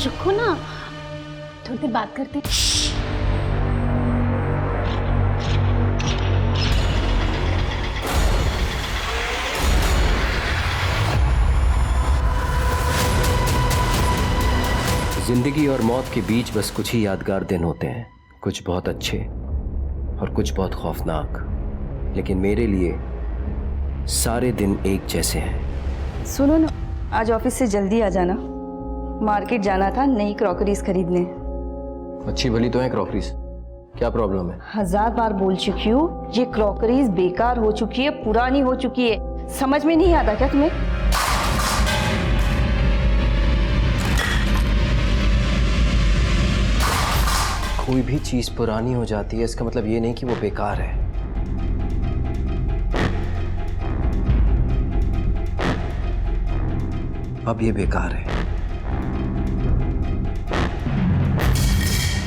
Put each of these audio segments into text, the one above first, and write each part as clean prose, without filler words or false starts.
रखो ना, थोड़ी देर बात करते हैं। जिंदगी और मौत के बीच बस कुछ ही यादगार दिन होते हैं, कुछ बहुत अच्छे और कुछ बहुत खौफनाक, लेकिन मेरे लिए सारे दिन एक जैसे हैं। सुनो ना, आज ऑफिस से जल्दी आ जाना, मार्केट जाना था नई क्रॉकरीज खरीदने। अच्छी भली तो है क्रॉकरीज, क्या प्रॉब्लम है? 1000 बार बोल चुकी हूँ, ये क्रॉकरीज बेकार हो चुकी है, पुरानी हो चुकी है, समझ में नहीं आता क्या तुम्हें? कोई भी चीज पुरानी हो जाती है इसका मतलब ये नहीं कि वो बेकार है। अब ये बेकार है।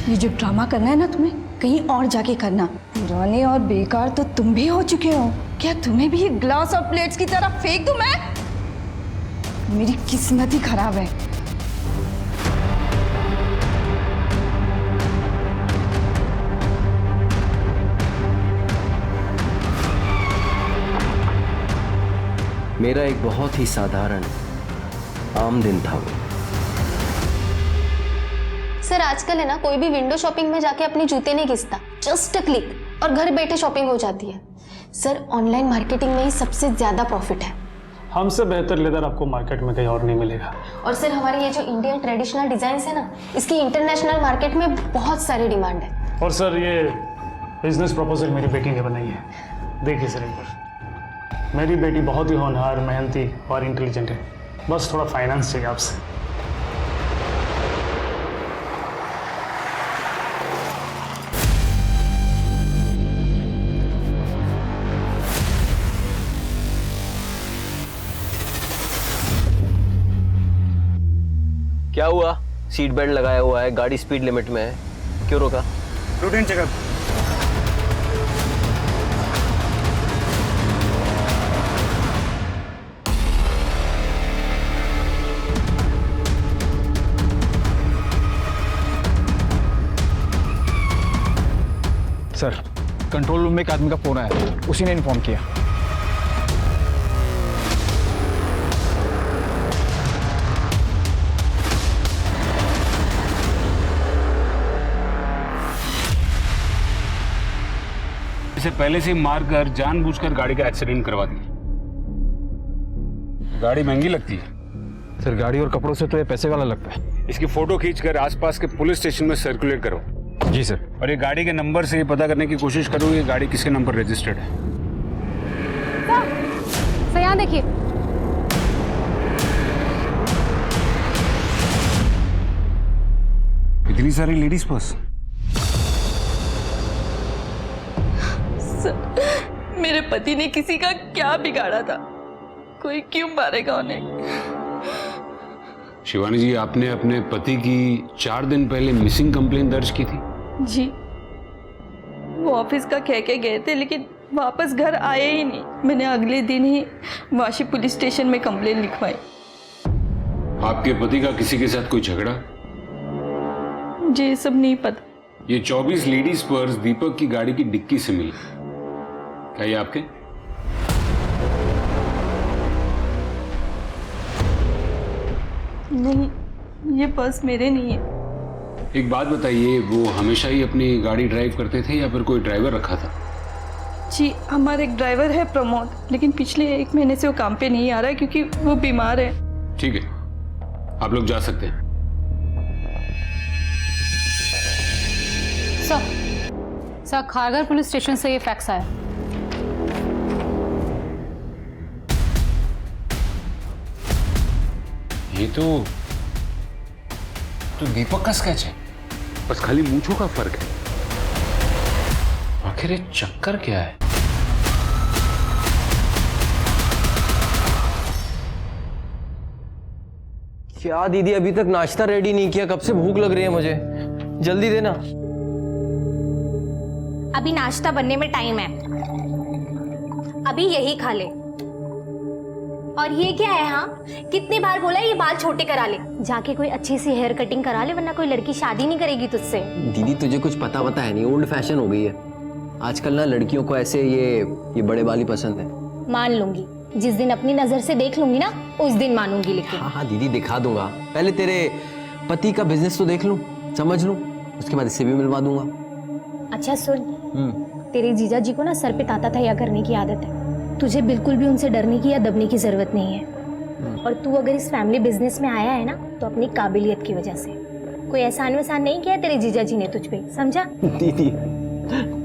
ये जो ड्रामा करना है ना तुम्हें, कहीं और जाके करना। पुराने और बेकार तो तुम भी हो चुके हो। क्या तुम्हें भी ये ग्लास और प्लेट्स की तरह फेंक दूं मैं? मेरी किस्मत ही खराब है। मेरा एक बहुत ही साधारण आम दिन था वो। सर आजकल है ना, कोई भी विंडो शॉपिंग में जाके अपने जूते नहीं घिसता, जस्ट क्लिक और घर बैठे शॉपिंग हो जाती है। सर ऑनलाइन मार्केटिंग में ही सबसे ज्यादा प्रॉफिट है। हमसे बेहतर लेदर आपको मार्केट में कहीं और नहीं मिलेगा। और सर हमारे ये जो इंडियन ट्रेडिशनल डिजाइन है ना, इसकी इंटरनेशनल मार्केट में बहुत सारी डिमांड है। और सर ये बिजनेस प्रपोजल मेरी बेटी ने बनाई है, देखिए सर एक बार। मेरी बेटी बहुत ही होनहार, मेहनती और इंटेलिजेंट है, बस थोड़ा फाइनेंस चाहिए आपसे। क्या हुआ? सीट बेल्ट लगाया हुआ है, गाड़ी स्पीड लिमिट में है, क्यों रोका? Routine checkup. Sir, control room में एक आदमी का फोन आया, उसी ने इन्फॉर्म किया। इसे पहले से मार कर जानबूझकर गाड़ी का एक्सीडेंट करवा दिया। गाड़ी महंगी लगती है सर, गाड़ी और कपड़ों से तो ये पैसे वाला लगता है। इसकी फोटो खींचकर आसपास के पुलिस स्टेशन में सर्कुलेट करो। जी सर। और ये गाड़ी के नंबर से ये पता करने की कोशिश करो ये गाड़ी किसके नंबर रजिस्टर्ड है। सर यहाँ देखिए, इतनी सारी लेडीज पर्स। सर, मेरे पति ने किसी का क्या बिगाड़ा था? कोई क्यों मारेगा उन्हें? शिवानी जी, आपने अपने पति की 4 दिन पहले मिसिंग कंप्लेंट दर्ज की थी। जी, वो ऑफिस का कह के गए थे, लेकिन वापस घर आए ही नहीं। मैंने अगले दिन ही वाशी पुलिस स्टेशन में कंप्लेंट लिखवाई। आपके पति का किसी के साथ कोई झगड़ा? मुझे ये सब नहीं पता। ये 24 लेडीज पर्स दीपक की गाड़ी की डिक्की से मिली, क्या ये आपके? नहीं, ये पर्स मेरे नहीं है। एक बात बताइए, वो हमेशा ही अपनी गाड़ी ड्राइव करते थे या फिर कोई ड्राइवर रखा था? जी, हमारा एक ड्राइवर है प्रमोद, लेकिन पिछले 1 महीने से वो काम पे नहीं आ रहा है क्योंकि वो बीमार है। ठीक है, आप लोग जा सकते हैं। सर खारघर पुलिस स्टेशन से ये फैक्स आया। ये तो दीपक का स्केच है, बस खाली मूंछों का फर्क है। आखिर ये चक्कर क्या है? क्या दीदी, अभी तक नाश्ता रेडी नहीं किया? कब से भूख लग रही है मुझे, जल्दी देना। अभी नाश्ता बनने में टाइम है, अभी यही खा ले। और ये क्या है? हाँ, कितनी बार बोला ये बाल छोटे करा ले, जाके कोई अच्छी सी हेयर कटिंग करा ले, वरना कोई लड़की शादी नहीं करेगी तुझसे। दीदी तुझे कुछ पता है नहीं, ओल्ड फैशन हो गई है आजकल ना, लड़कियों को ऐसे ये बड़े बाल ही पसंद है। मान लूंगी, जिस दिन अपनी नजर से देख लूंगी ना उस दिन मानूंगी। लेकिन हाँ दीदी दिखा दूंगा, पहले तेरे पति का बिजनेस तो देख लूं, समझ लूं, उसके बाद इससे भी मिलवा दूंगा। अच्छा सुन, तेरे जीजा जी को ना सर पे ताता तैया करने की आदत है, तुझे बिल्कुल भी उनसे डरने की या दबने की जरूरत नहीं है। और तू अगर इस फैमिली बिजनेस में आया है ना तो अपनी काबिलियत की वजह से, कोई एहसान वहसान नहीं किया तेरे जीजा जी ने तुझ पे, समझा? दीदी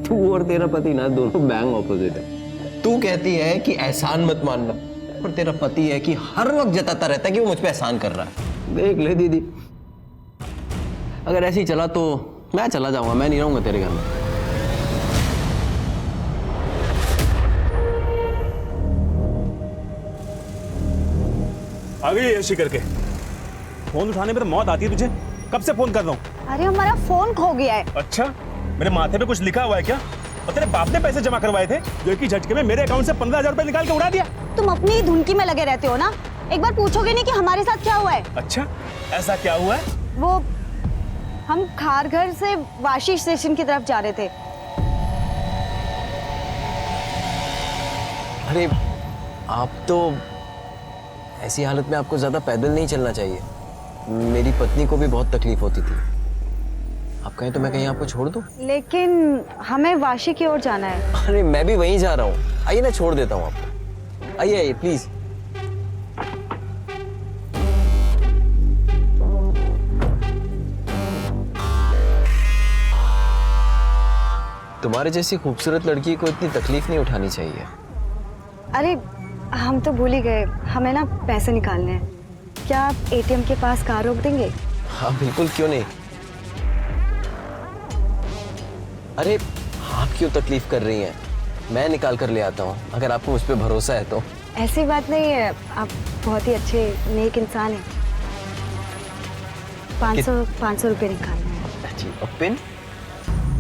तू और तेरा पति ना दोनों बैंग ऑपोजिट है। तू कहती है कि एहसान मत मानना, और तेरा पति है कि हर वक्त जताता रहता है कि वो मुझ पे एहसान कर रहा है। देख ले दीदी, अगर ऐसे ही चला तो मैं चला जाऊंगा, मैं नहीं रहूंगा तेरे घर में। आ गई ऐसी करके, फोन उठाने पर मौत आती है तुझे, कब से फोन कर रहा हूँ। अरे हमारा फोन खो गया है। अच्छा, मेरे माथे पे कुछ लिखा हुआ है क्या? और तेरे बाप ने पैसे जमा करवाए थे जो कि झटके में मेरे अकाउंट से 15,000 रुपए निकाल के उड़ा दिया। तुम अपनी ही धुनकी में लगे रहते हो ना, एक बार पूछोगे नहीं कि हमारे साथ क्या हुआ है? अच्छा, ऐसा क्या हुआ है? वो हम खारघर से वाशी स्टेशन की तरफ जा रहे थे। अरे आप तो ऐसी हालत में आपको ज्यादा पैदल नहीं चलना चाहिए, मेरी पत्नी को भी बहुत तकलीफ होती थी। आप कहें तो मैं कहीं आपको छोड़ दूं? लेकिन हमें वाशी की ओर जाना है। अरे मैं भी वहीं जा रहा हूँ, आइए ना छोड़ देता हूँ आपको, आइए आइए प्लीज। तुम्हारे जैसी खूबसूरत लड़की को इतनी तकलीफ नहीं उठानी चाहिए। अरे हम तो भूल ही गए, हमें ना पैसे निकालने हैं। क्या आप एटीएम के पास कार रोक देंगे? हाँ बिल्कुल, क्यों नहीं। अरे आप क्यों तकलीफ कर रही हैं, मैं निकाल कर ले आता हूँ, अगर आपको मुझ पर भरोसा है तो। ऐसी बात नहीं है, आप बहुत ही अच्छे नेक इंसान हैं। 500 रुपये निकालना है। जी, और पिन?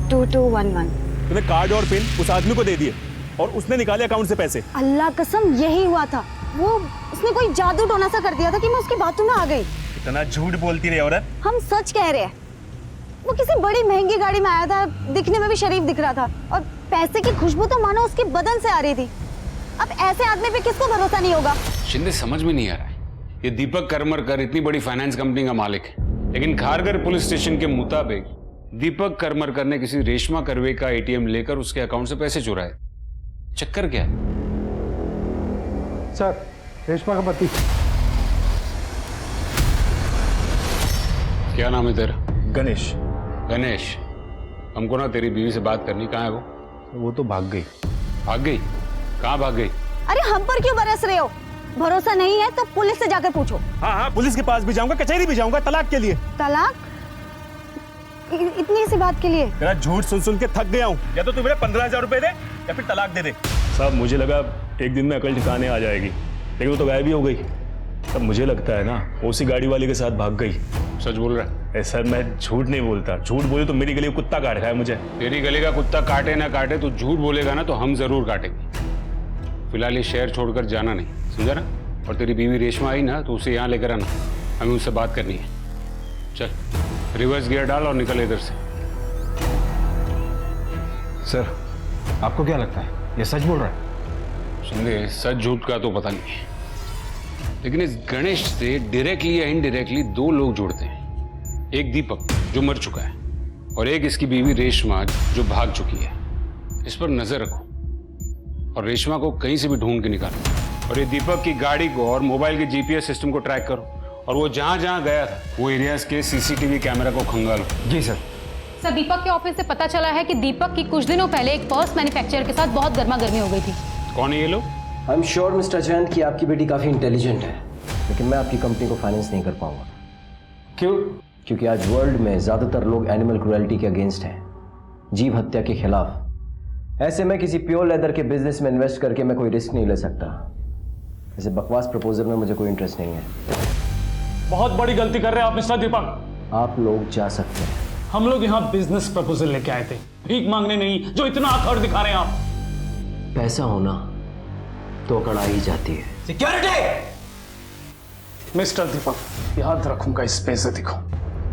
2211। तूने कार्ड और पिन उस आदमी को दे दिए और उसने निकाले अकाउंट से पैसे। अल्लाह कसम यही हुआ था, वो उसने कोई जादू टोना सा कर दिया था कि मैं उसकी बातों में आ गई। इतना झूठ बोलती रही औरत। हम सच कह रहे हैं, वो किसी बड़ी महंगी गाड़ी में आया था, दिखने में भी शरीफ दिख रहा था, और पैसे की खुशबू तो मानो उसके बदन से आ रही थी। अब ऐसे आदमी पे किसको भरोसा नहीं होगा? शिंदे समझ में नहीं आ रहा है, ये दीपक करमरकर इतनी बड़ी फाइनेंस कंपनी का मालिक है, लेकिन खारघर पुलिस स्टेशन के मुताबिक दीपक करमरकर ने किसी रेशमा करवे का एटीएम लेकर उसके अकाउंट से पैसे चुराए। चक्कर क्या है? सर, रेशमा का पति। क्या नाम है तेरा? गणेश। गणेश, हमको ना तेरी बीवी से बात करनी। कहाँ है वो? वो तो भाग गई। भाग गई? कहाँ भाग गई? अरे हम पर क्यों बरस रहे हो? भरोसा नहीं है तो पुलिस से जाकर पूछो। हाँ हाँ, पुलिस के पास भी जाऊंगा, कचहरी भी जाऊंगा, तलाक के लिए। तलाक? इतनी सी बात के लिए? तेरा झूठ सुन सुन के थक गया हूँ, या तो तू मेरे 15,000 रुपए दे या फिर तलाक दे दे। साहब मुझे लगा एक दिन में अकल ठिकाने आ जाएगी, लेकिन वो तो गायब ही हो गई। तब मुझे लगता है ना वो उसी गाड़ी वाले के साथ भाग गई। सच बोल रहा है? सर मैं झूठ नहीं बोलता, झूठ बोले तो मेरी गली में कुत्ता काट खाए मुझे। तेरी गली का कुत्ता काटे ना काटे, तू झूठ बोलेगा ना तो हम जरूर काटेंगे। फिलहाल ये शहर छोड़कर जाना नहीं, समझा ना? और तेरी बीवी रेशमा आई ना तो उसे यहाँ लेकर आना, हमें उससे बात करनी है। चल रिवर्स गियर डाल और निकल इधर से। सर आपको क्या लगता है ये सच बोल रहा है? शिंदे, सच झूठ का तो पता नहीं है, लेकिन इस गणेश से डायरेक्टली या इनडायरेक्टली दो लोग जुड़ते हैं। एक दीपक जो मर चुका है, और एक इसकी बीवी रेशमा जो भाग चुकी है। इस पर नजर रखो और रेशमा को कहीं से भी ढूंढ के निकालो, और ये दीपक की गाड़ी को और मोबाइल के जीपीएस सिस्टम को ट्रैक करो, और वो जहां जहां गया था वो एरियाज के सीसीटीवी कैमरा को खंगालो। जी सर। सर, दीपक के ऑफिस से पता चला है कि दीपक की कुछ दिनों पहले एक पर्स मैन्युफैक्चरर के साथ बहुत गर्मा गर्मी हो गई थी। कौन है ये लोग? I am sure mister Jayant कि आपकी बेटी काफी इंटेलिजेंट है, लेकिन मैं आपकी कंपनी को फाइनेंस नहीं कर पाऊंगा। क्यों? क्योंकि आज वर्ल्ड में ज्यादातर लोग एनिमल क्रुएल्टी के अगेंस्ट हैं, जीव हत्या के खिलाफ। ऐसे में किसी प्योर लेदर के बिजनेस में इन्वेस्ट करके मैं कोई रिस्क नहीं ले सकता। ऐसे बकवास प्रपोजल में मुझे कोई इंटरेस्ट नहीं है। बहुत बड़ी गलती कर रहे हैं आप मिस्टर दीपक। आप लोग जा सकते हैं। हम लोग यहाँ बिजनेस प्रपोजल लेके आए थे, भीख मांगने नहीं, जो इतना आखड़ दिखा रहे हैं आप। पैसा होना तो अकड़ आ ही जाती है। सिक्योरिटी। मिस्टर दीपक, याद रखूंगा इस बेइज्जती को।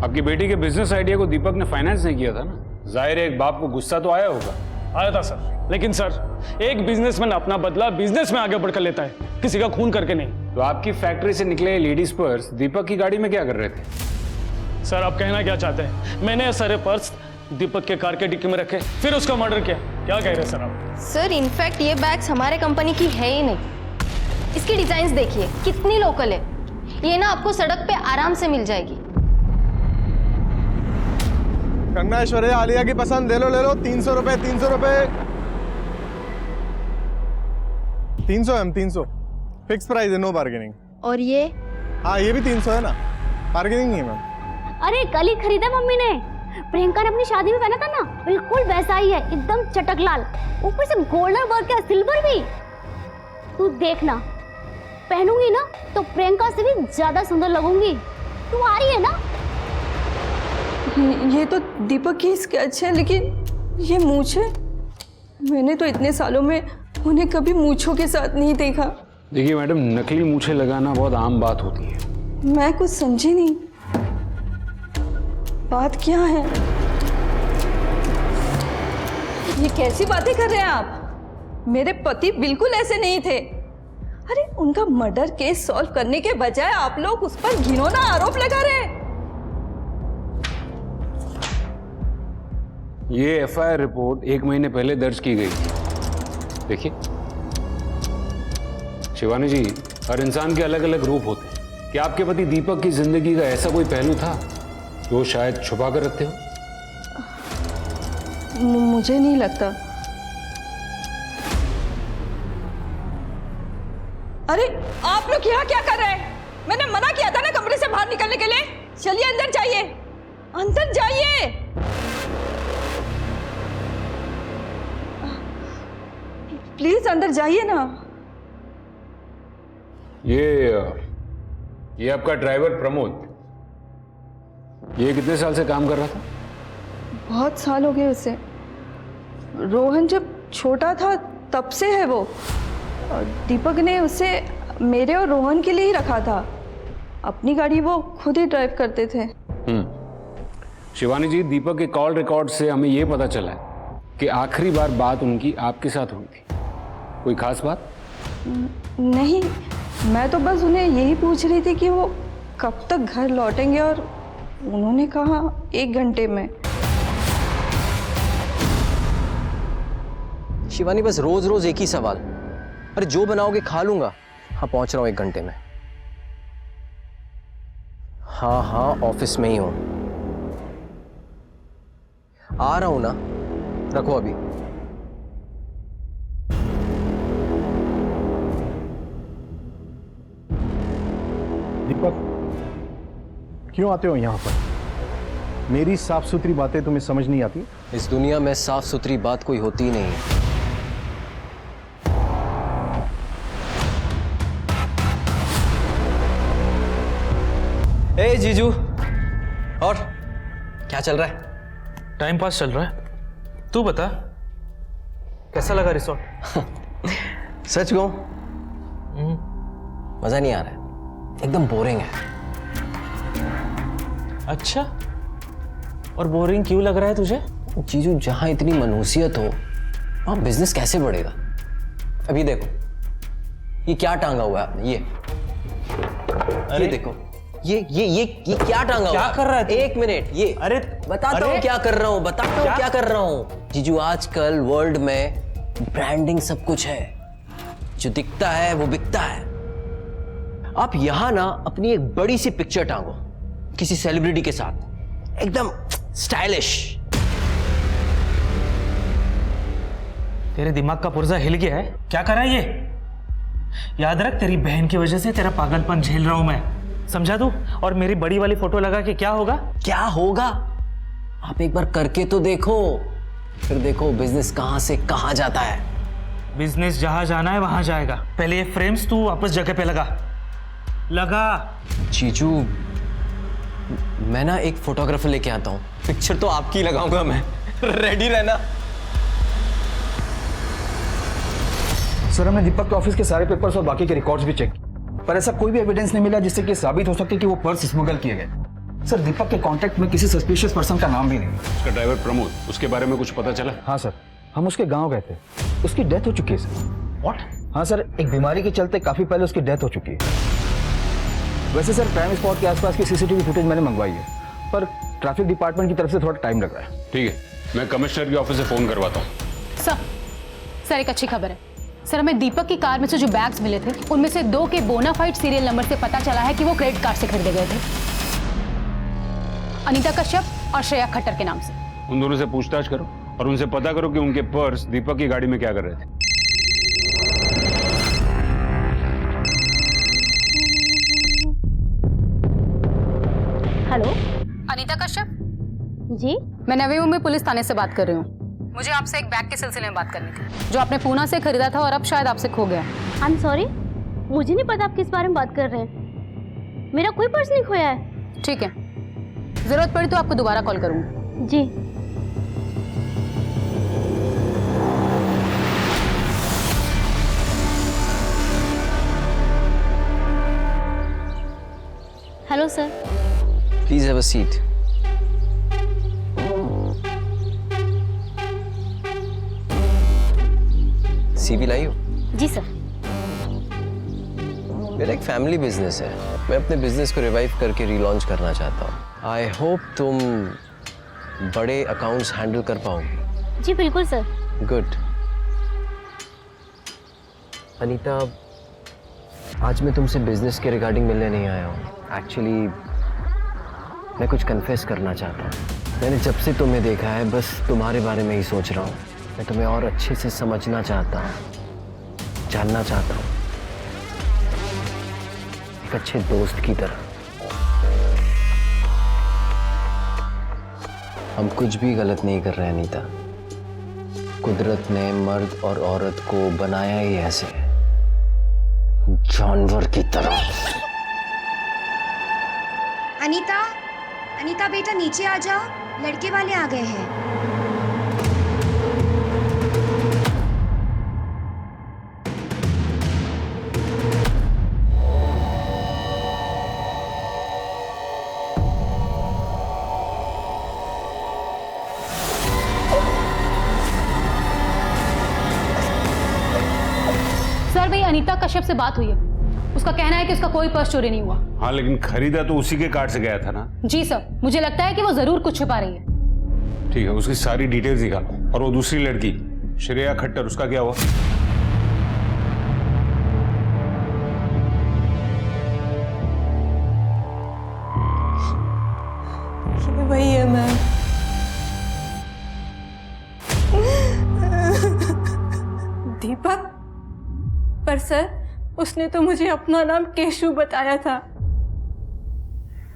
आपकी बेटी के बिजनेस आइडिया को दीपक ने फाइनेंस नहीं किया था ना, जाहिर है एक बाप को गुस्सा तो आया होगा। आया था सर, लेकिन सर एक बिजनेसमैन अपना बदला बिजनेस में आगे बढ़कर लेता है, किसी का खून करके नहीं। तो आपकी फैक्ट्री से निकले लेडीज पर्स दीपक की गाड़ी में क्या कर रहे थे? सर आप कहना क्या चाहते हैं? मैंने ये सारे पर्स दीपक के कार के डिक्की में रखे, फिर उसका मर्डर किया, क्या कह रहे हैं सर आप? सर इनफैक्ट ये बैग्स हमारे कंपनी की है ही नहीं। इसकी डिजाइन्स देखिए कितनी लोकल है, ये ना आपको सड़क पे आराम से मिल जाएगी। कंगना ऐश्वर्या आलिया की पसंद, ले लो 300 रुपए 300 रुपए 300 मैम 300 फिक्स प्राइस है, नो बार्गेनिंग। और ये? हाँ ये भी 300 है ना, बार्गेनिंग नहीं है मैम। अरे कल ही खरीदा मम्मी ने, प्रियंका ने अपनी शादी में पहना था ना, बिल्कुल वैसा ही है, एकदम चटक लाल, ऊपर से गोल्डन वर्क है, सिल्वर भी। तू देखना, पहनूंगी ना तो प्रियंका से भी ज्यादा सुंदर लगूंगी। तू आ रही है ना? ये तो दीपक की स्केच है, लेकिन ये मूंछें, मैंने तो इतने सालों में उन्हें कभी मूंछों के साथ नहीं देखा। देखिए मैडम, नकली मूछें लगाना बहुत आम बात होती है। मैं कुछ समझी नहीं, बात क्या है? ये कैसी बातें कर रहे हैं आप? मेरे पति बिल्कुल ऐसे नहीं थे। अरे उनका मर्डर केस सॉल्व करने के बजाय आप लोग उस पर घिनौना आरोप लगा रहे हैं। ये एफआईआर रिपोर्ट 1 महीने पहले दर्ज की गई थी, देखिए। शिवानी जी, हर इंसान के अलग अलग रूप होते हैं। क्या आपके पति दीपक की जिंदगी का ऐसा कोई पहलू था जो शायद छुपा कर रखते हो? मुझे नहीं लगता। अरे आप लोग यहाँ क्या कर रहे हैं? मैंने मना किया था ना कमरे से बाहर निकलने के लिए। चलिए अंदर जाइए, अंदर जाइए। प्लीज अंदर जाइए ना। ये आपका ड्राइवर प्रमोद, ये कितने साल से काम कर रहा था? बहुत साल हो गए उसे। रोहन जब छोटा था तब से है वो। और दीपक ने उसे मेरे और रोहन के लिए ही रखा था। अपनी गाड़ी वो खुद ही ड्राइव करते थे। शिवानी जी, दीपक के कॉल रिकॉर्ड से हमें ये पता चला है कि आखिरी बार बात उनकी आपके साथ हुई थी। कोई खास बात? नहीं, मैं तो बस उन्हें यही पूछ रही थी कि वो कब तक घर लौटेंगे, और उन्होंने कहा 1 घंटे में। शिवानी, बस रोज रोज एक ही सवाल। अरे जो बनाओगे खा लूंगा। हाँ पहुंच रहा हूं 1 घंटे में। हाँ ऑफिस में ही हूं, आ रहा हूं ना, रखो अभी। दीपक, क्यों आते हो यहाँ पर? मेरी साफ सुथरी बातें तुम्हें समझ नहीं आती? इस दुनिया में साफ सुथरी बात कोई होती ही नहीं है। ए जीजू, और क्या चल रहा है? टाइम पास चल रहा है। तू बता, कैसा लगा रिसोर्ट? सच कहूं, मजा नहीं आ रहा है, एकदम बोरिंग है। अच्छा, और बोरिंग क्यों लग रहा है तुझे? जीजू, जहां इतनी मनुसियत हो वहां बिजनेस कैसे बढ़ेगा? अभी देखो, ये क्या टांगा हुआ है आपने? ये देखो, ये क्या टांगा हुआ? क्या कर रहा है तू? 1 मिनट, ये अरे बताता हूँ क्या कर रहा हूँ, बताता हूँ क्या कर रहा हूँ। जीजू, आजकल वर्ल्ड में ब्रांडिंग सब कुछ है, जो दिखता है वो बिकता है। आप यहां ना अपनी एक बड़ी सी पिक्चर टांगो किसी सेलिब्रिटी के साथ, एकदम स्टाइलिश। तेरे दिमाग का पुर्जा हिल गया है? क्या कर रहा है ये? याद रख, तेरी बहन की वजह से तेरा पागलपन झेल रहा हूं मैं, समझा तू? और मेरी बड़ी वाली फोटो लगा के क्या होगा? क्या होगा? आप एक बार करके तो देखो, फिर देखो बिजनेस कहां से कहां जाता है। बिजनेस जहां जाना है वहां जाएगा। पहले ये फ्रेम्स तू वापस जगह पे लगा। जीजू, मैं ना एक फोटोग्राफर लेके आता हूँ, पिक्चर तो आपकी लगाऊंगा मैं। रेडी रहना। सर हमने दीपक के ऑफिस के सारे पेपर्स और बाकी के रिकॉर्ड्स भी चेक किए, पर ऐसा कोई भी एविडेंस नहीं मिला जिससे कि साबित हो सके कि वो पर्स स्मगल किए गए। सर दीपक के कांटेक्ट में किसी सस्पिशियस पर्सन का नाम भी नहीं। उसका ड्राइवर प्रमोद, उसके बारे में कुछ पता चला? हाँ सर, हम उसके गाँव गए थे, उसकी डेथ हो चुकी है सर। व्हाट? हाँ सर, एक बीमारी के चलते काफी पहले उसकी डेथ हो चुकी है। वैसे सर क्राइम स्पॉट के आसपास की सीसीटीवी फुटेज मैंने मंगवाई है, पर ट्रैफिक डिपार्टमेंट की तरफ से थोड़ा टाइम लग रहा है। ठीक है, मैं कमिश्नर के ऑफिस से फोन करवाता हूँ। सर एक अच्छी खबर है सर, हमें दीपक की कार में से जो बैग्स मिले थे उनमें से 2 के बोनाफाइड सीरियल नंबर से पता चला है कि वो क्रेडिट कार्ड से खरीदे गए थे, अनीता कश्यप और श्रेया खट्टर के नाम से। उन दोनों से पूछताछ करो और उनसे पता करो कि उनके पर्स दीपक की गाड़ी में क्या कर रहे थे। हेलो अनीता कश्यप जी, मैं नवी मुंबई पुलिस थाने से बात कर रही हूँ। मुझे आपसे एक बैग के सिलसिले में बात करनी थी जो आपने पूना से खरीदा था और अब शायद आपसे खो गया। आई एम सॉरी, मुझे नहीं पता आप किस बारे में बात कर रहे हैं। मेरा कोई पर्स नहीं खोया है। ठीक है, जरूरत पड़ी तो आपको दोबारा कॉल करूंगी। जी। Hello sir. Please have a seat. CV लाई हो? जी सर। मेरा एक फैमिली बिजनेस है, मैं अपने बिजनेस को रिवाइव करके रीलॉन्च करना चाहता हूँ। आई होप तुम बड़े अकाउंट्स हैंडल कर पाओगे। जी बिल्कुल सर। गुड। अनीता, आज मैं तुमसे बिजनेस के रिगार्डिंग मिलने नहीं आया हूँ। एक्चुअली मैं कुछ कन्फेस करना चाहता हूँ। मैंने जब से तुम्हें देखा है बस तुम्हारे बारे में ही सोच रहा हूँ। मैं तुम्हें और अच्छे से समझना चाहता हूँ, जानना चाहता हूँ, एक अच्छे दोस्त की तरह। हम कुछ भी गलत नहीं कर रहे अनीता। कुदरत ने मर्द और औरत को बनाया ही ऐसे, जानवर की तरह। अनीता, अनीता बेटा नीचे आ जाओ, लड़के वाले आ गए हैं। सर भाई अनीता कश्यप से बात हुई है, उसका कहना है कि उसका कोई पर्स चोरी नहीं हुआ। हाँ, लेकिन खरीदा तो उसी के कार्ड से गया था ना। जी सर, मुझे लगता है कि वो जरूर कुछ छुपा रही है। ठीक है, उसकी सारी डिटेल्स निकालो। और वो दूसरी लड़की श्रेया खट्टर, उसका क्या हुआ? वही है मैम। दीपक, पर सर उसने तो मुझे अपना नाम केशु बताया था।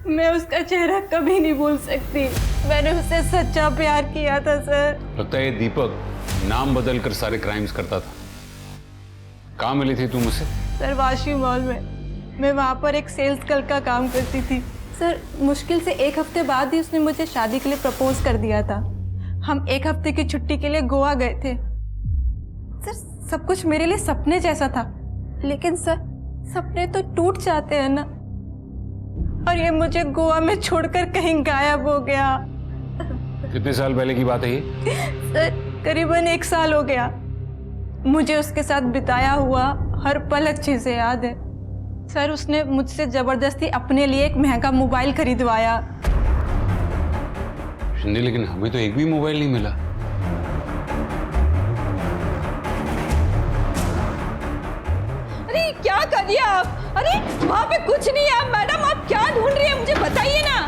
मैं उसका चेहरा कभी नहीं भूल सकती। मैंने उससे सच्चा प्यार किया था सर। लगता है ये दीपक नाम बदल कर सारे क्राइम्स करता था। कहाँ मिली थी तुम उसे? सर वाशी मॉल में। मैं वहाँ पर एक सेल्स गर्ल का काम करती थी सर। मुश्किल से 1 हफ्ते बाद ही उसने मुझे शादी के लिए प्रपोज कर दिया था। हम 1 हफ्ते की छुट्टी के लिए गोवा गए थे सर। सब कुछ मेरे लिए सपने जैसा था, लेकिन सर सपने तो टूट जाते हैं ना। और ये मुझे गोवा में छोड़कर कहीं गायब हो गया। कितने साल पहले की बात है ये? सर करीबन 1 साल हो गया। मुझे उसके साथ बिताया हुआ हर पल अच्छे से याद है सर। उसने मुझसे जबरदस्ती अपने लिए एक महंगा मोबाइल खरीदवाया। शिंदे, लेकिन हमें तो एक भी मोबाइल नहीं मिला। अरे क्या कर दिया आप? अरे वहाँ पे कुछ नहीं है मैडम, आप क्या ढूंढ रही है मुझे बताइए ना।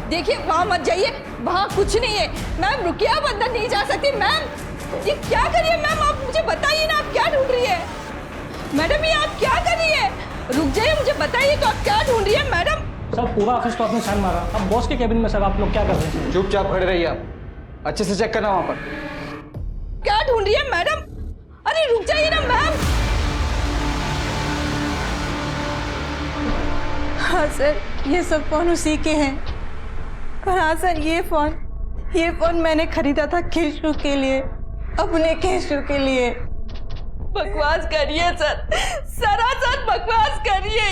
देखिए वहाँ मत जाइए, वहाँ कुछ नहीं है। मैम रुकिए, आप अंदर नहीं जा सकती। मैम ये क्या कर रही है मैम, आप मुझे बताइए ना, आप क्या ढूंढ रही है? मैडम ये आप क्या कर रही है? रुक जाइए, मुझे बताइए तो आप क्या ढूंढ रही है मैडम? सर पूरा ऑफिस को आपने छान मारा। अब बॉस के केबिन में सर आप लोग क्या कर रहे हैं? चुपचाप खड़े रहिए आप, अच्छे से चेक करना वहाँ पर। क्या ढूंढ रही है मैडम? अरे रुक जाइए ना मैम। हाँ सर, ये सब फोन उसी के हैं। पर हाँ सर, ये फोन मैंने खरीदा था केशु के लिए, अपने केशु के लिए। बकवास करिए सर, सरासर बकवास करिए।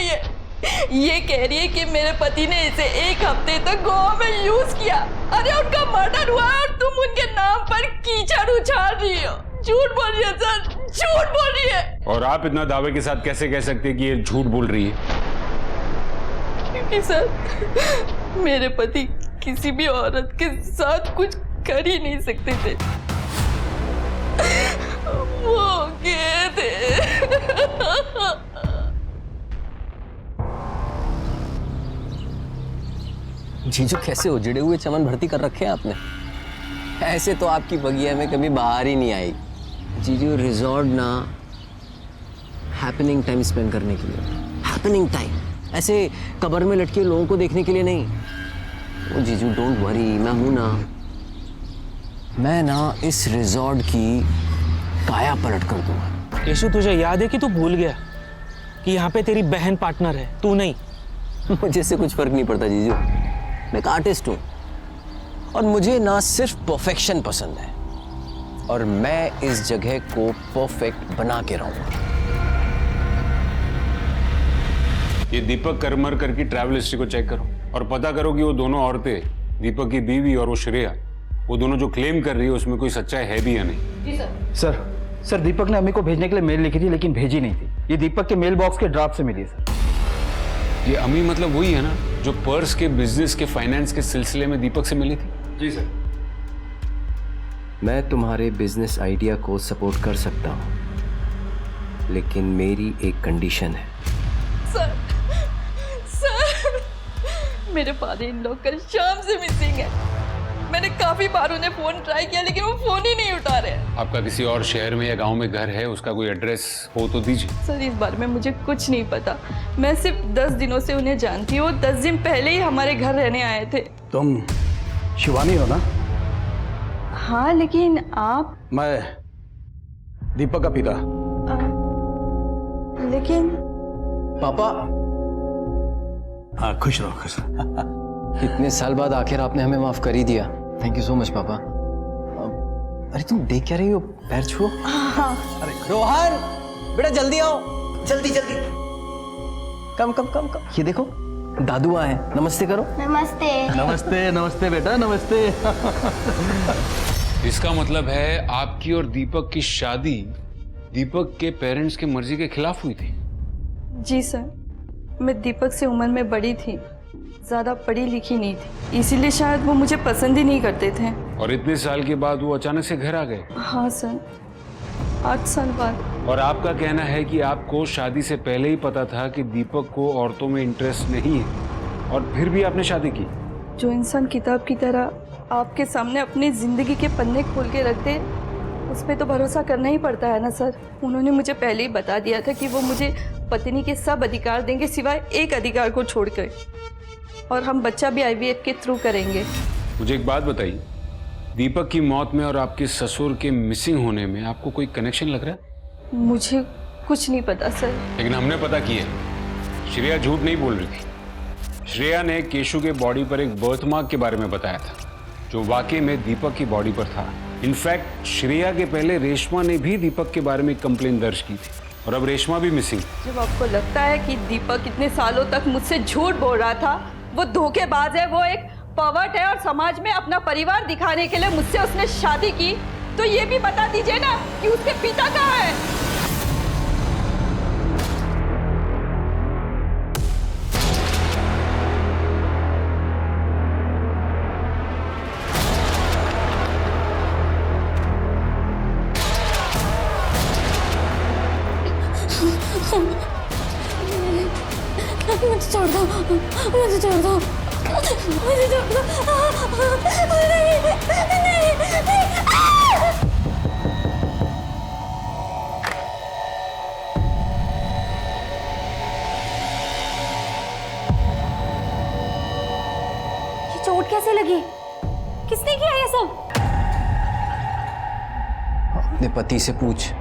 ये कह रही है कि मेरे पति ने इसे 1 हफ्ते तक गोवा में यूज किया। अरे उनका मर्डर हुआ और तुम उनके नाम पर कीचड़ उछाल रही हो। झूठ बोल रही है सर, झूठ बोल रही है। और आप इतना दावे के साथ कैसे कह सकते हैं कि ये झूठ बोल रही है? क्योंकि सर मेरे पति किसी भी औरत के साथ कुछ कर ही नहीं सकते थे, वो गए थे। जीजू कैसे हो? जड़े हुए चमन भर्ती कर रखे हैं आपने। ऐसे तो आपकी बगिया में कभी बाहर ही नहीं आई। जीजू रिजॉर्ट ना हैपनिंग टाइम स्पेंड करने के लिए, हैपनिंग टाइम, ऐसे कब्र में लटके लोगों को देखने के लिए नहीं। ओ जीजू डोंट वरी, मैं हूं ना। मैं ना इस रिजॉर्ट की काया पलट कर दूंगा। केशु, तुझे याद है कि तू भूल गया कि यहाँ पे तेरी बहन पार्टनर है, तू नहीं। मुझे से कुछ फर्क नहीं पड़ता जीजू, मैं एक आर्टिस्ट हूं और मुझे ना सिर्फ परफेक्शन पसंद है, और मैं इस जगह को परफेक्ट बना के रहूंगा। ये दीपक करमरकर की ट्रैवल हिस्ट्री को चेक करो और पता करो कि वो दोनों औरतें, दीपक की बीवी और वो श्रेया, वो दोनों जो क्लेम कर रही है उसमें कोई सच्चाई है भी या नहीं। जी सर। सर दीपक ने अम्मी को भेजने के लिए मेल लिखी थी लेकिन भेजी नहीं थी। ये दीपक के मेल बॉक्स के ड्राफ्ट से मिली है सर। ये अम्मी मतलब वही है ना जो पर्स के बिजनेस के फाइनेंस के सिलसिले में दीपक से मिली थी? जी सर। मैं तुम्हारे बिजनेस आइडिया को सपोर्ट कर सकता हूं, लेकिन मेरी एक कंडीशन है। सर मेरे फादर इन लॉ कल शाम से मिसिंग है। मैंने काफी बार उन्हें फोन ट्राई किया लेकिन वो फोन ही नहीं उठा रहे। आपका किसी और शहर में या गांव में घर है, उसका कोई एड्रेस हो तो दीजिए। सर इस बारे में मुझे कुछ नहीं पता, मैं सिर्फ 10 दिनों से उन्हें जानती हूँ। 10 दिन पहले ही हमारे घर रहने आए थे। तुम शिवानी हो ना? हाँ लेकिन आप? मैं दीपक का पिता। लेकिन पापा। हाँ खुश रहो, खुश रहो। इतने साल बाद आखिर आपने हमें माफ कर ही दिया। थैंक यू सो मच पापा। अरे तुम देख क्या रही हो? पैर छुओ। अरे रोहन बेटा जल्दी आओ, जल्दी जल्दी। कम कम कम कम। ये देखो दादू आए, नमस्ते करो। नमस्ते। नमस्ते नमस्ते बेटा, नमस्ते। इसका मतलब है आपकी और दीपक की शादी दीपक के पेरेंट्स की मर्जी के खिलाफ हुई थी? जी सर, मैं दीपक से उम्र में बड़ी थी, ज्यादा पढ़ी लिखी नहीं थी, इसीलिए शायद वो मुझे पसंद ही नहीं करते थे। और इतने साल के बाद वो अचानक से घर आ गए? हाँ सर, 8 साल बाद। और आपका कहना है कि आपको शादी से पहले ही पता था कि दीपक को औरतों में इंटरेस्ट नहीं है, और फिर भी आपने शादी की? जो इंसान किताब की तरह आपके सामने अपनी जिंदगी के पन्ने खोल के रख दे, उस पर तो भरोसा करना ही पड़ता है ना सर। उन्होंने मुझे पहले ही बता दिया था कि वो मुझे पत्नी के सब अधिकार देंगे सिवाय एक अधिकार को छोड़कर, और हम बच्चा भी IVF के थ्रू करेंगे। मुझे एक बात बताइए, दीपक की मौत में और आपके ससुर के मिसिंग होने में आपको कोई कनेक्शन लग रहा है? मुझे कुछ नहीं पता सर। लेकिन हमने पता किया, श्रेया झूठ नहीं बोल रही थी। श्रेया ने केशु के बॉडी पर एक बर्थ मार्क के बारे में बताया था, जो वाकई में दीपक की बॉडी पर था। इनफैक्ट श्रेया के पहले रेशमा ने भी दीपक के बारे में कंप्लेंट दर्ज की थी, और अब रेशमा भी मिसिंग। जब आपको लगता है कि दीपक इतने सालों तक मुझसे झूठ बोल रहा था, वो धोखेबाज है, वो एक पर्वर्ट है, और समाज में अपना परिवार दिखाने के लिए मुझसे उसने शादी की, तो ये भी बता दीजिए ना कि उसके पिता कहाँ है। मुझे छोड़ दो, मुझे छोड़ दो, मुझे छोड़ दो। नहीं, नहीं, नहीं। ये चोट कैसे लगी? किसने किया ये सब? अपने पति से पूछ।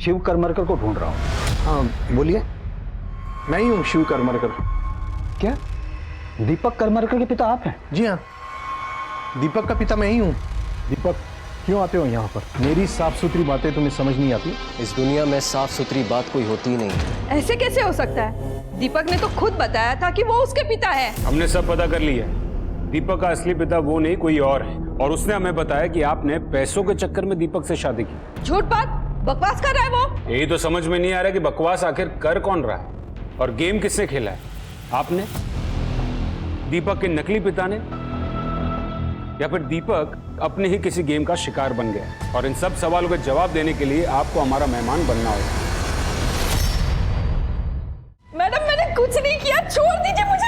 शिव करमरकर को ढूंढ रहा हूँ। हाँ बोलिए। मैं ही हूँ शिव करमरकर। क्या दीपक करमरकर के पिता आप हैं? जी हाँ, दीपक का पिता मैं ही हूँ। दीपक, क्यों आते हो यहाँ पर? मेरी साफ सुथरी बातें तुम्हें समझ नहीं आती? इस दुनिया में साफ सुथरी बात कोई होती ही नहीं। ऐसे कैसे हो सकता है? दीपक ने तो खुद बताया था कि वो उसके पिता है। हमने सब पता कर लिया। दीपक का असली पिता वो नहीं कोई और है, और उसने हमें बताया कि आपने पैसों के चक्कर में दीपक से शादी की। झूठ बात, बकवास कर रहा है वो। यही तो समझ में नहीं आ रहा कि बकवास आखिर कर कौन रहा है, और गेम किसने खेला है? आपने, दीपक के नकली पिता ने, या फिर दीपक अपने ही किसी गेम का शिकार बन गया? और इन सब सवालों के जवाब देने के लिए आपको हमारा मेहमान बनना होगा। मैडम मैंने कुछ नहीं किया, छोड़ दीजिए मुझे।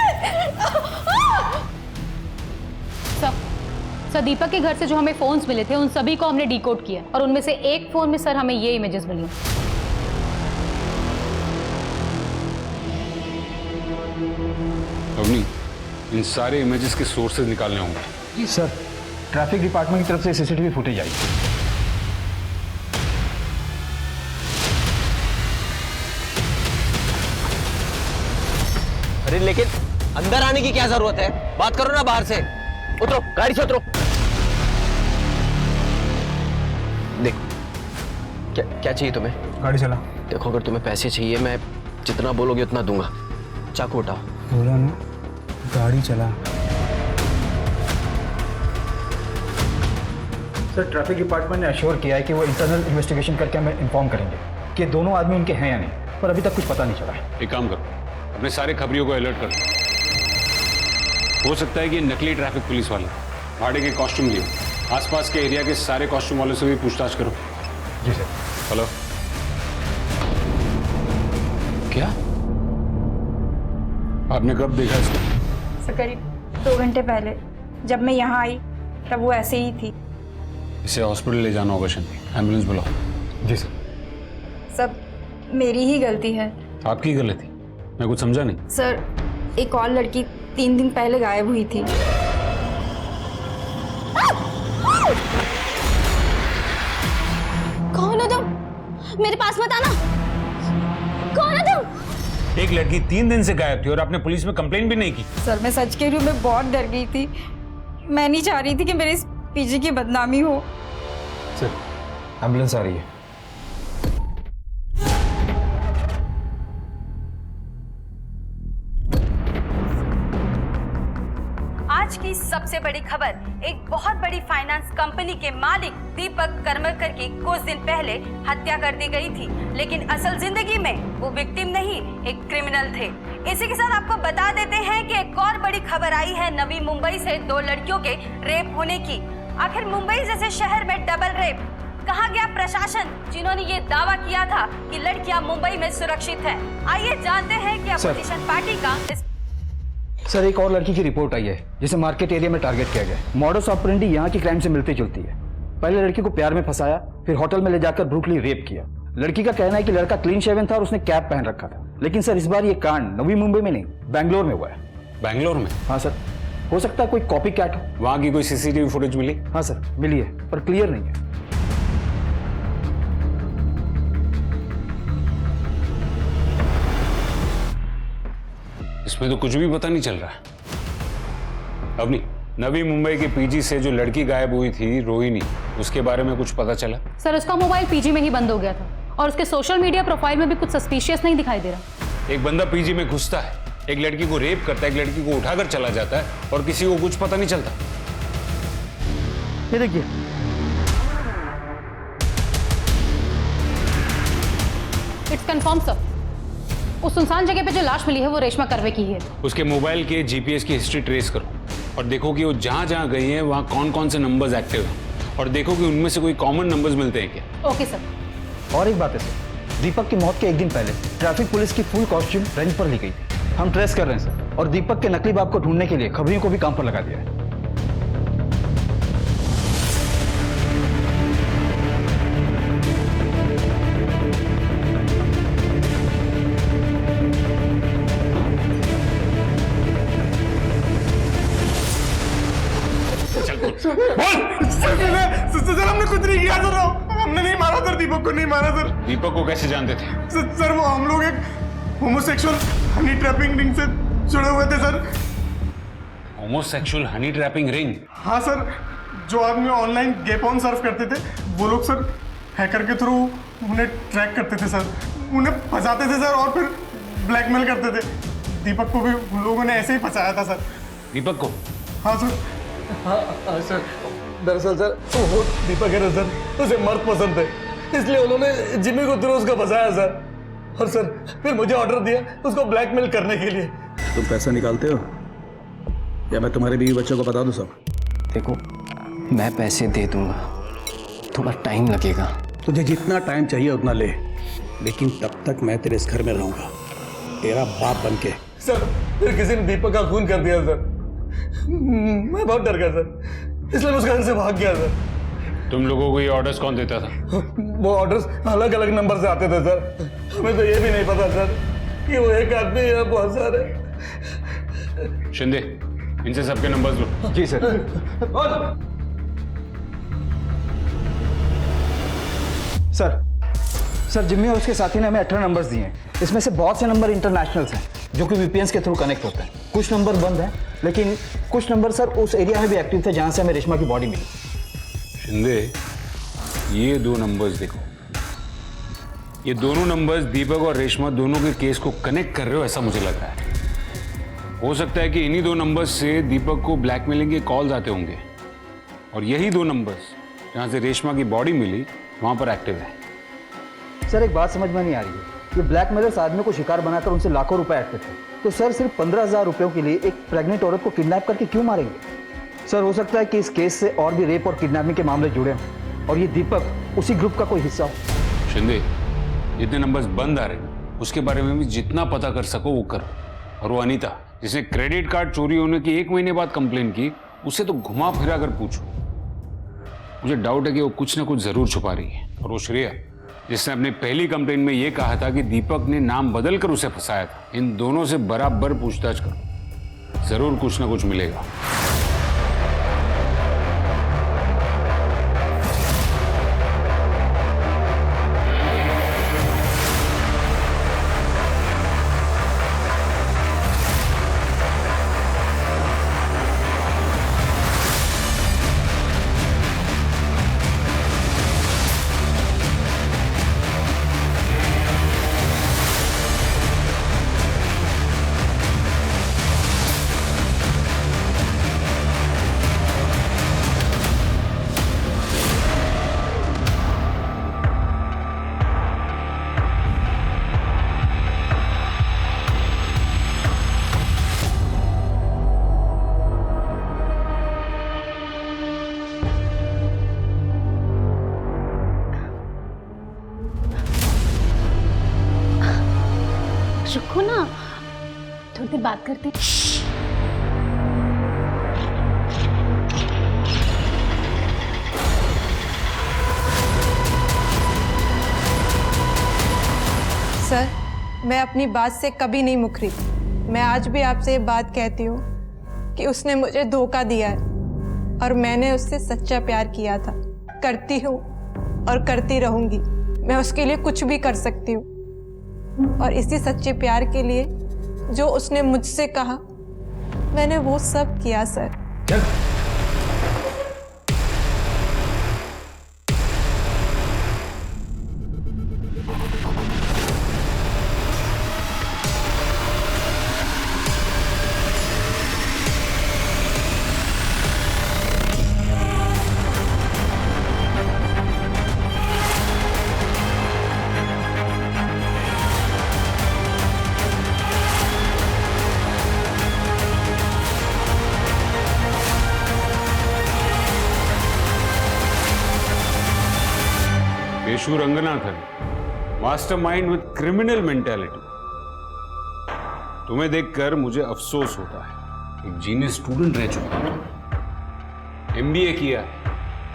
सर दीपक के घर से जो हमें फोन्स मिले थे उन सभी को हमने डिकोड किया और उनमें से एक फोन में सर हमें ये इमेजेस मिली। अवनी, इन सारे इमेजेस के सोर्सेज निकालने होंगे। जी सर, ट्रैफिक डिपार्टमेंट की तरफ से सीसीटीवी फुटेज आई। अरे लेकिन अंदर आने की क्या जरूरत है? बात करो ना बाहर से। उतरो, गाड़ी से उतरो। देखो, क्या चाहिए तुम्हें? गाड़ी चला। देखो, अगर तुम्हें पैसे चाहिए मैं जितना बोलोगे उतना दूंगा। चाकू उठाओ। बोला ना, गाड़ी चला। सर, ट्रैफिक डिपार्टमेंट ने अश्योर किया है कि वो इंटरनल इन्वेस्टिगेशन करके हमें इन्फॉर्म करेंगे कि दोनों आदमी उनके हैं या नहीं, पर अभी तक कुछ पता नहीं चला है। एक काम करो, अपने सारे खबरियों को अलर्ट कर दो। हो सकता है कि नकली ट्रैफिक पुलिस वाले भाड़े के कॉस्ट्यूम लिए। आसपास के एरिया के सारे कॉस्ट्यूम वालों से भी पूछताछ करो। जी सर। हेलो, क्या आपने कब देखा इसको? सर करीब 2 घंटे पहले जब मैं यहाँ आई तब वो ऐसे ही थी। इसे हॉस्पिटल ले जाना होगा शांति, एम्बुलेंस बुलाओ। जी सर। सब मेरी ही गलती है। आपकी गलती? मैं कुछ समझा नहीं। सर, एक और लड़की 3 दिन पहले गायब हुई थी। कौन हो तुम? मेरे पास मत आना। कौन हो तुम? एक लड़की 3 दिन से गायब थी और आपने पुलिस में कंप्लेंट भी नहीं की। सर मैं सच कह रही हूँ, मैं बहुत डर गई थी। मैं नहीं चाह रही थी कि मेरे इस पीजी की बदनामी हो। सर, एम्बुलेंस आ रही है। आज की सबसे बड़ी खबर, एक बहुत बड़ी फाइनेंस कंपनी के मालिक दीपक करमरकर की कुछ दिन पहले हत्या कर दी गई थी, लेकिन असल जिंदगी में वो विक्टिम नहीं, एक क्रिमिनल थे। इसी के साथ आपको बता देते हैं कि एक और बड़ी खबर आई है नवी मुंबई से 2 लड़कियों के रेप होने की। आखिर मुंबई जैसे शहर में डबल रेप, कहाँ गया प्रशासन जिन्होंने ये दावा किया था कि लड़कियां मुंबई में सुरक्षित हैं? आइए जानते हैं कि अपोजिशन पार्टी का इस। सर, एक और लड़की की रिपोर्ट आई है जिसे मार्केट एरिया में टारगेट किया गया। मॉडस ऑपरेंडी यहाँ की क्राइम से मिलती जुलती है। पहले लड़की को प्यार में फंसाया, फिर होटल में ले जाकर ब्रूटली रेप किया। लड़की का कहना है कि लड़का क्लीन शेवन था और उसने कैप पहन रखा था। लेकिन सर, इस बार ये कांड नवी मुंबई में नहीं, बैंगलोर में हुआ है। बैंगलोर में? हाँ सर, हो सकता है कोई कॉपी कैट हो। वहां की कोई सीसीटीवी फुटेज मिली? हाँ सर, मिली है, पर क्लियर नहीं है। इसमें तो कुछ भी पता नहीं चल रहा है। अवनी, नवी मुंबई के पीजी से जो लड़की गायब हुई थी रोहिणी, उसके बारे में कुछ पता चला? सर उसका मोबाइल पीजी में ही बंद हो गया था और उसके सोशल मीडिया प्रोफाइल में भी कुछ सस्पिशियस नहीं दिखाई दे रहा। एक बंदा पीजी में घुसता है, एक लड़की को रेप करता है, एक लड़की को उठाकर चला जाता है और किसी को कुछ पता नहीं चलता। ये देखिए, इट्स कंफर्म सर, उस सुनसान जगह पे जो लाश मिली है वो रेशमा करवे की है। उसके मोबाइल के जीपीएस की हिस्ट्री ट्रेस करो और देखो कि वो जहां जहां गई है वहां कौन कौन से नंबर्स एक्टिव हैं, और देखो कि उनमें से कोई कॉमन नंबर्स मिलते हैं क्या। Okay sir. और एक बात है सर, दीपक की मौत के एक दिन पहले ट्रैफिक पुलिस की फुल कॉस्ट्यूम रेंट पर ली गई थी। हम ट्रेस कर रहे हैं सर, और दीपक के नकली बाप को ढूंढने के लिए खबरियों को भी काम पर लगा दिया है। सर हमने कुछ नहीं किया सर, हमने नहीं मारा सर दीपक दीपक को नहीं मारा सर। दीपक को कैसे जानते थे? सर वो हम लोग एक होमोसेक्सुअल हनी ट्रैपिंग रिंग से जुड़े हुए थे sir. Homosexual Honey trapping ring? हाँ सर, जो आदमी ऑनलाइन गे पॉर्न सर्फ करते थे वो लोग सर हैकर के थ्रू उन्हें ट्रैक करते थे सर, उन्हें फंसाते थे सर और फिर ब्लैकमेल करते थे। दीपक को भी उन लोगों ने ऐसे ही फंसाया था सर। दीपक को? हाँ सर। हाँ सर, दरअसल सर वो दीपक है ना सर, उसे मर्द पसंद है, इसलिए उन्होंने जिम्मी को थ्रू उसका फंसाया सर। और सर फिर मुझे ऑर्डर दिया उसको ब्लैकमेल करने के लिए। तुम पैसा निकालते हो या मैं तुम्हारे बीवी बच्चों को बता दूं सब? देखो, मैं पैसे दे दूंगा, थोड़ा टाइम लगेगा। तुझे जितना टाइम चाहिए उतना ले, लेकिन तब तक मैं तेरे इस घर में रहूंगा, तेरा बाप बन के। सर फिर किसी ने दीपक का खून कर दिया सर, मैं बहुत डर गया सर, इसलिए मैं उस घर से भाग गया सर। तुम लोगों को ये ऑर्डर्स कौन देता था? वो ऑर्डर्स अलग अलग नंबर से आते थे सर, हमें तो ये भी नहीं पता सर कि वो एक आदमी या बहुत सारे। शिंदे, इनसे सबके नंबर्स लो। जी सर। सर जिम्मी और उसके साथी ने हमें 18 नंबर्स दिए हैं। इसमें से बहुत से नंबर इंटरनेशनल्स हैं जो कि वीपीएन के थ्रू कनेक्ट होते हैं। कुछ नंबर बंद हैं, लेकिन कुछ नंबर सर उस एरिया में भी एक्टिव थे जहां से हमें रेशमा की बॉडी मिली। शिंदे, ये 2 नंबर्स देखो, ये दोनों नंबर्स दीपक और रेशमा दोनों के केस को कनेक्ट कर रहे हो, ऐसा मुझे लगता है। हो सकता है कि इन्हीं 2 नंबर्स से दीपक को ब्लैकमेलिंग के कॉल्स आते होंगे, और यही 2 नंबर्स जहां से रेशमा की बॉडी मिली वहां पर एक्टिव है। सर एक बात समझ में नहीं आ रही है, ये ब्लैकमेलर्स आदमी को शिकार बनाकर उनसे लाखों रुपए ऐड करते हैं, तो सर सिर्फ 15,000 रुपयों के लिए एक प्रेग्नेंट औरत को किडनैप करके क्यों मारेंगे? सर हो सकता है कि इस केस से और भी रेप और किडनैपिंग के मामले जुड़े हों और ये दीपक उसी ग्रुप का कोई हिस्सा हो। शिंदे, जितने नंबर्स बंद आ रहे हैं उसके बारे में भी जितना पता कर सको वो करो। और वो अनीता जिसने क्रेडिट कार्ड चोरी होने की 1 महीने बाद कंप्लेन की, उससे तो घुमा फिरा कर पूछो। मुझे डाउट है कि वो कुछ ना कुछ जरूर छुपा रही है। और वो श्रेया जिसने अपने पहली कंप्लेन में ये कहा था कि दीपक ने नाम बदल कर उसे फंसाया था, इन दोनों से बराबर पूछताछ करो, जरूर कुछ ना कुछ मिलेगा। रुको ना, थोड़ी देर बात करते हैं। सर मैं अपनी बात से कभी नहीं मुकरी। मैं आज भी आपसे ये बात कहती हूँ कि उसने मुझे धोखा दिया है और मैंने उससे सच्चा प्यार किया था। करती हूँ और करती रहूँगी। मैं उसके लिए कुछ भी कर सकती हूँ और इसी सच्चे प्यार के लिए जो उसने मुझसे कहा मैंने वो सब किया sir. Peshu Ranganathan, mastermind with criminal mentality. तुम्हें देखकर मुझे अफसोस होता है, एक जीनियस स्टूडेंट रह चुका है, एमबीए किया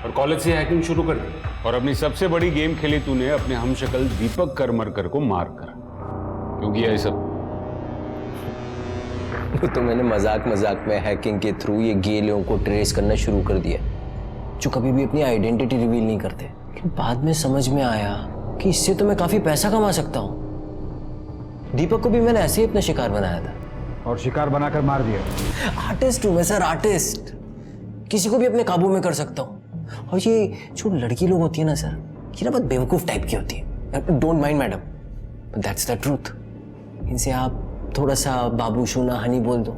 और कॉलेज से हैकिंग शुरू कर दी, और अपनी सबसे बड़ी गेम खेली तूने अपने हमशक्ल दीपक करमरकर को मारकर। क्यों किया ये सब? तो मैंने मजाक में हैकिंग के थ्रू ये गे लोगों को ट्रेस करना शुरू कर दिया जो कभी भी अपनी आइडेंटिटी रिवील नहीं करते। लेकिन बाद में समझ में आया कि इससे तो मैं काफी पैसा कमा सकता हूँ। दीपक को भी मैंने ऐसे ही अपना शिकार बनाया था। और शिकार बनाकर मार दिया। आर्टिस्ट हूं मैं सर, आर्टिस्ट। किसी को भी अपने काबू में कर सकता हूँ। और ये जो लड़की लोग होती है ना सर, ये ना बहुत बेवकूफ टाइप की होती है। Don't mind madam, but that's the truth. इनसे आप थोड़ा सा बाबू शूना हनी बोल दो,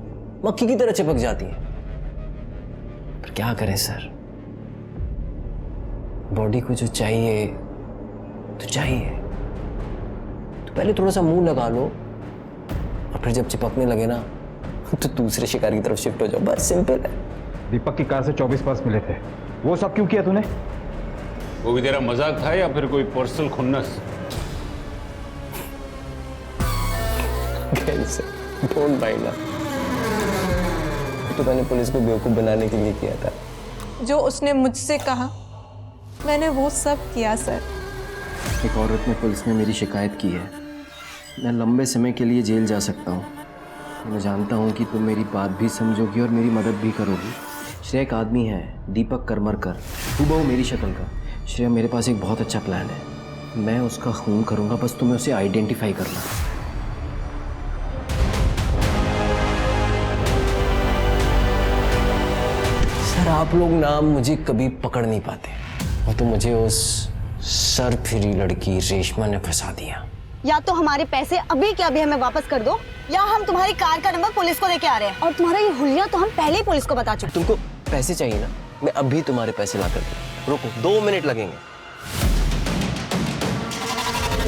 मक्खी की तरह चिपक जाती है। पर क्या करें सर, बॉडी को जो चाहिए तो चाहिए। तो पहले थोड़ा सा मुंह लगा लो और फिर जब चिपकने लगे ना तो दूसरे शिकार की तरफ शिफ्ट हो जाओ। बस सिंपल है। दीपक की कार से 24 पर्स मिले थे, वो सब क्यों किया तूने? वो भी तेरा मजाक था या फिर कोई पर्सनल खुन्नस? डोंट माइंड ना, तो मैंने पुलिस को बेवकूफ बनाने के लिए किया था। जो उसने मुझसे कहा मैंने वो सब किया सर। एक औरत ने पुलिस में मेरी शिकायत की है। मैं लंबे समय के लिए जेल जा सकता हूँ। मैं जानता हूँ कि तुम मेरी बात भी समझोगी और मेरी मदद भी करोगी। श्रेय एक आदमी है, दीपक करमरकर, हूबहू मेरी शक्ल का। श्रेय, मेरे पास एक बहुत अच्छा प्लान है। मैं उसका खून करूँगा, बस तुम्हें उसे आइडेंटिफाई करना। सर आप लोग ना मुझे कभी पकड़ नहीं पाते, और तो मुझे उस सर फिरी लड़की रेशमा ने फंसा दिया। या तो हमारे पैसे अभी के अभी हमें वापस कर दो, या हम तुम्हारी कार का नंबर पुलिस को देके आ रहे हैं। और तुम्हारा ये हुलिया तो हम पहले ही पुलिस को बता चुके। तुमको पैसे चाहिए ना, मैं अभी तुम्हारे पैसे ला कर दूं। रुको, 2 मिनट लगेंगे।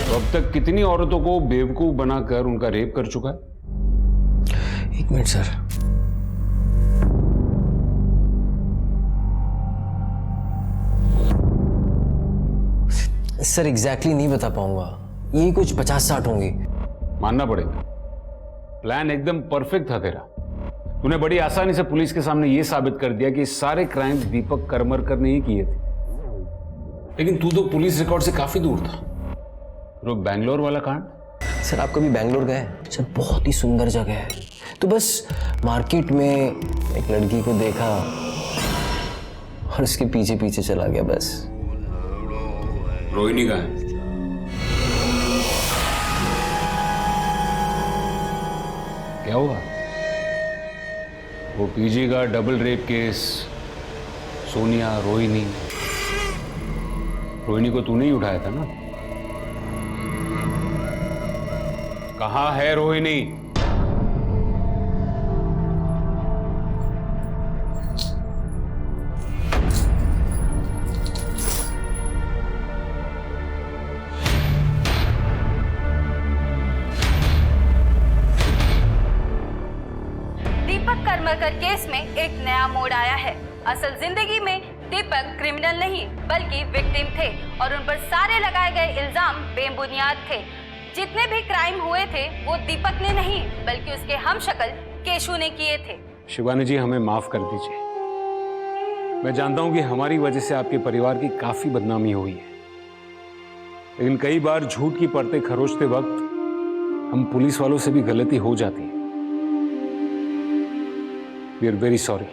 तो अब तक कितनी औरतों को बेवकूफ बनाकर उनका रेप कर चुका है? 1 मिनट सर। सर एग्जैक्टली नहीं बता पाऊंगा, ये कुछ 50-60 होंगी। मानना पड़ेगा, प्लान एकदम परफेक्ट था तेरा। तूने बड़ी आसानी से पुलिस के सामने यह साबित कर दिया कि सारे क्राइम्स दीपक करमरकर ने ही किए थे। लेकिन तू तो पुलिस रिकॉर्ड से काफी दूर था। वो बैंगलोर वाला कांड? सर आप कभी बैंगलोर गए? सर बहुत ही सुंदर जगह है। तो बस मार्केट में एक लड़की को देखा और उसके पीछे पीछे चला गया बस। रोहिणी कहाँ है? क्या हुआ? वो पीजी का double rape case, Sonia, Rohini को तूने ही उठाया था ना? कहाँ है रोहिणी? दीपक करमरकर केस में एक नया मोड़ आया है। असल जिंदगी में दीपक क्रिमिनल नहीं बल्कि विक्टिम थे और उन पर सारे लगाए गए इल्जाम बेबुनियाद थे। जितने भी क्राइम हुए थे वो दीपक ने नहीं बल्कि उसके हमशक्ल केशु ने किए थे। शिवानी जी, हमें माफ कर दीजिए। मैं जानता हूं कि हमारी वजह से आपके परिवार की काफी बदनामी हुई है, लेकिन कई बार झूठ की परतें खरोचते वक्त हम पुलिस वालों से भी गलती हो जाती है। We are very sorry.